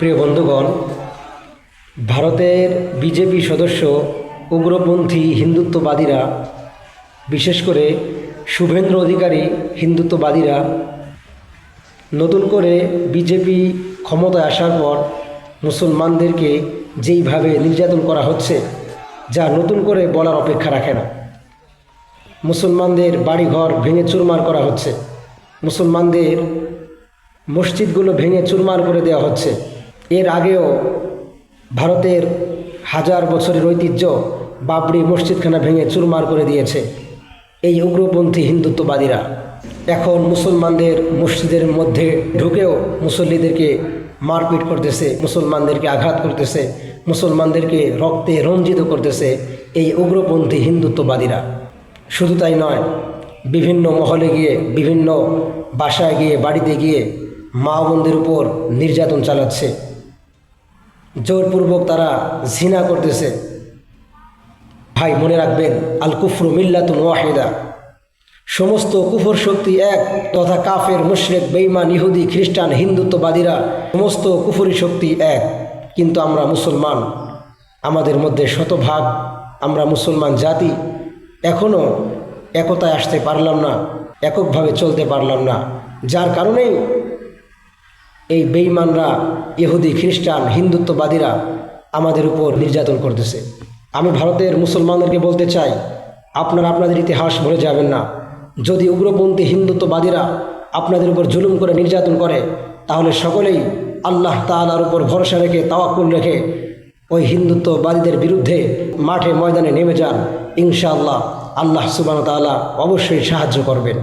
প্রিয় বন্ধুগণ, ভারতের বিজেপি সদস্য উগ্রপন্থী হিন্দুত্ববাদীরা, বিশেষ করে শুভেন্দু অধিকারী হিন্দুত্ববাদীরা নতুন করে বিজেপি ক্ষমতায় আসার পর মুসলমানদেরকে যেইভাবে নির্যাতন করা হচ্ছে, যা নতুন করে বলার অপেক্ষা রাখে না। মুসলমানদের বাড়িঘর ভেঙে চুরমার করা হচ্ছে, মুসলমানদের মসজিদগুলো ভেঙে চুরমার করে দেওয়া হচ্ছে। এর আগেও ভারতের হাজার বছরের ঐতিহ্য বাবরি মসজিদখানা ভেঙে চুরমার করে দিয়েছে এই উগ্রপন্থী হিন্দুত্ববাদীরা। এখন মুসলমানদের মসজিদের মধ্যে ঢুকেও মুসল্লিদেরকে মারপিট করতেছে, মুসলমানদেরকে আঘাত করতেছে, মুসলমানদেরকে রক্তে রঞ্জিত করতেছে এই উগ্রপন্থী হিন্দুত্ববাদীরা। শুধু তাই নয়, বিভিন্ন মহলে গিয়ে, বিভিন্ন বাসায় গিয়ে, বাড়িতে গিয়ে মা বোনদের উপর নির্যাতন চালাচ্ছে, জোরপূর্বক তারা জিনা করতেছে। ভাই, মনে রাখবেন, আল কুফরু মিল্লাতুন ওয়াহিদা, সমস্ত কুফর শক্তি এক, তথা কাফের, মুশরিক, বেঈমান, ইহুদি, খ্রিস্টান, হিন্দুত্ববাদীরা সমস্ত কুফরি শক্তি এক। কিন্তু আমরা মুসলমান, আমাদের মধ্যে শতভাগ আমরা মুসলমান জাতি এখনও একতায় আসতে পারলাম না, এককভাবে চলতে পারলাম না, যার কারণেই এই বেঈমানরা, ইহুদি, খ্রিস্টান, হিন্দুত্ববাদীরা আমাদের উপর নির্যাতন করতেছে। আমি ভারতের মুসলমানদেরকে বলতে চাই, আপনারা আপনাদের ইতিহাস ভুলে যাবেন না। যদি উগ্রপন্থী হিন্দুত্ববাদীরা আপনাদের উপর জুলুম করে নির্যাতন করে, তাহলে সকলেই আল্লাহ তাআলার উপর ভরসা রেখে, তাওয়াক্কুল রেখে ওই হিন্দুত্ববাদীদের বিরুদ্ধে মাঠে ময়দানে নেমে যান। ইনশাআল্লাহ আল্লাহ সুবহানাহু ওয়া তাআলা অবশ্যই সাহায্য করবেন।